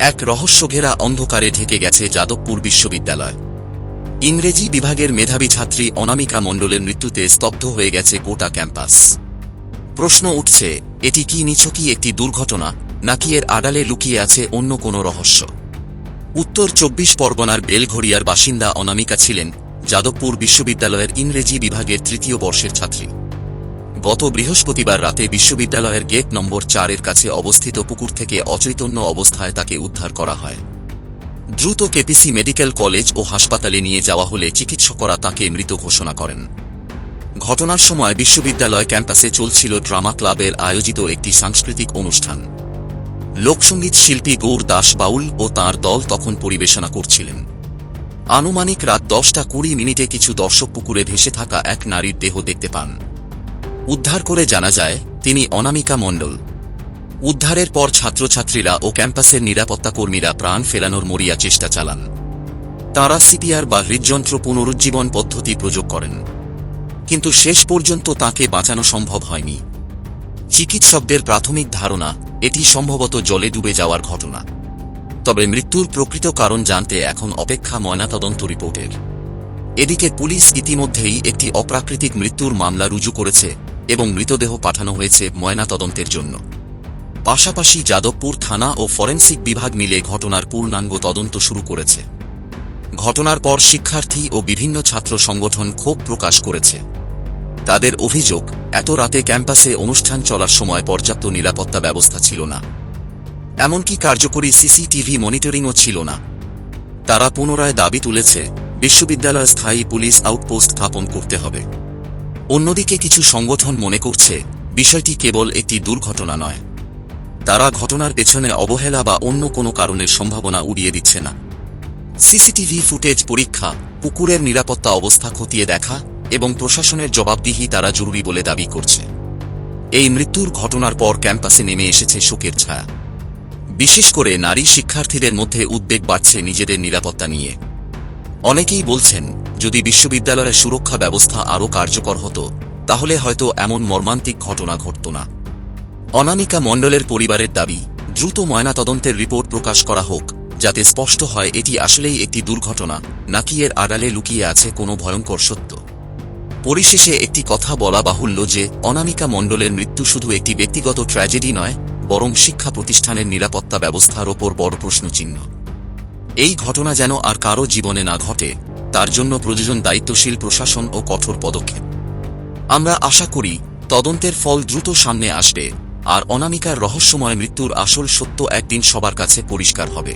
এক রহস্যঘেরা অন্ধকারে ঢেকে গেছে যাদবপুর বিশ্ববিদ্যালয়। ইংরেজি বিভাগের মেধাবী ছাত্রী অনামিকা মণ্ডলের মৃত্যুতে স্তব্ধ হয়ে গেছে গোটা ক্যাম্পাস। প্রশ্ন উঠছে, এটি কি নিছকই একটি দুর্ঘটনা, নাকি এর আড়ালে লুকিয়ে আছে অন্য কোনো রহস্য? উত্তর ২৪ পরগনার বেলঘড়িয়ার বাসিন্দা অনামিকা ছিলেন যাদবপুর বিশ্ববিদ্যালয়ের ইংরেজি বিভাগের তৃতীয় বর্ষের ছাত্রী। গত বৃহস্পতিবার রাতে বিশ্ববিদ্যালয়ের গেট নম্বর ৪-এর কাছে অবস্থিত পুকুর থেকে অচৈতন্য অবস্থায় তাকে উদ্ধার করা হয়। দ্রুত কেপিসি মেডিকেল কলেজ ও হাসপাতালে নিয়ে যাওয়া হলে চিকিৎসকরা তাকে মৃত ঘোষণা করেন। ঘটনার সময় বিশ্ববিদ্যালয় ক্যাম্পাসে চলছিল ড্রামা ক্লাবের আয়োজিত একটি সাংস্কৃতিক অনুষ্ঠান। লোকসঙ্গীত শিল্পী গৌর দাস বাউল ও তাঁর দল তখন পরিবেশনা করছিলেন। আনুমানিক রাত 10:20 কিছু দর্শক পুকুরে ভেসে থাকা এক নারীর দেহ দেখতে পান। উদ্ধার করে জানা যায় তিনি অনামিকা মণ্ডল। উদ্ধারের পর ছাত্রছাত্রীরা ও ক্যাম্পাসের নিরাপত্তা কর্মীরা প্রাণ ফেরানোর মরিয়া চেষ্টা চালান। তাঁরা সিপিআর বা হৃদযন্ত্র পুনরুজ্জীবন পদ্ধতি প্রয়োগ করেন, কিন্তু শেষ পর্যন্ত তাঁকে বাঁচানো সম্ভব হয়নি। চিকিৎসকদের প্রাথমিক ধারণা, এটি সম্ভবত জলে ডুবে যাওয়ার ঘটনা। তবে মৃত্যুর প্রকৃত কারণ জানতে এখন অপেক্ষা ময়নাতদন্ত রিপোর্টের। এদিকে পুলিশ ইতিমধ্যেই একটি অপ্রাকৃতিক মৃত্যুর মামলা রুজু করেছে এবং মৃতদেহ পাঠানো হয়েছে ময়নাতদন্তের জন্য। পাশাপাশি যাদবপুর থানা ও ফরেনসিক বিভাগ মিলে ঘটনার পূর্ণাঙ্গ তদন্ত শুরু করেছে। ঘটনার পর শিক্ষার্থী ও বিভিন্ন ছাত্র সংগঠন ক্ষোভ প্রকাশ করেছে। তাদের অভিযোগ, এত রাতে ক্যাম্পাসে অনুষ্ঠান চলার সময় পর্যাপ্ত নিরাপত্তা ব্যবস্থা ছিল না, এমনকি কার্যকরী সিসিটিভি মনিটরিংও ছিল না। তারা পুনরায় দাবি তুলেছে, বিশ্ববিদ্যালয় স্থায়ী পুলিশ আউটপোস্ট স্থাপন করতে হবে। অন্যদিকে কিছু সংগঠন মনে করছে বিষয়টি কেবল একটি দুর্ঘটনা নয়। তারা ঘটনার পেছনে অবহেলা বা অন্য কোনো কারণের সম্ভাবনা উড়িয়ে দিচ্ছে না। সিসিটিভি ফুটেজ পরীক্ষা, পুকুরের নিরাপত্তা অবস্থা খতিয়ে দেখা এবং প্রশাসনের জবাবদিহি তারা জরুরি বলে দাবি করছে। এই মৃত্যুর ঘটনার পর ক্যাম্পাসে নেমে এসেছে শোকের ছায়া। বিশেষ করে নারী শিক্ষার্থীদের মধ্যে উদ্বেগ বাড়ছে নিজেদের নিরাপত্তা নিয়ে। অনেকেই বলছেন, যদি বিশ্ববিদ্যালয়ের সুরক্ষা ব্যবস্থা আরও কার্যকর হতো, তাহলে হয়তো এমন মর্মান্তিক ঘটনা ঘটত না। অনামিকা মণ্ডলের পরিবারের দাবি, দ্রুত ময়নাতদন্তের রিপোর্ট প্রকাশ করা হোক, যাতে স্পষ্ট হয় এটি আসলেই একটি দুর্ঘটনা, নাকি এর আড়ালে লুকিয়ে আছে কোনো ভয়ঙ্কর সত্য। পরিশেষে একটি কথা বলা বাহুল্য যে, অনামিকা মণ্ডলের মৃত্যু শুধু একটি ব্যক্তিগত ট্র্যাজেডি নয়, বরং শিক্ষা প্রতিষ্ঠানের নিরাপত্তা ব্যবস্থার ওপর বড় প্রশ্নচিহ্ন। এই ঘটনা যেন আর কারো জীবনে না ঘটে, তার জন্য প্রয়োজন দায়িত্বশীল প্রশাসন ও কঠোর পদক্ষেপ। আমরা আশা করি তদন্তের ফল দ্রুত সামনে আসবে আর অনামিকার রহস্যময় মৃত্যুর আসল সত্য একদিন সবার কাছে পরিষ্কার হবে।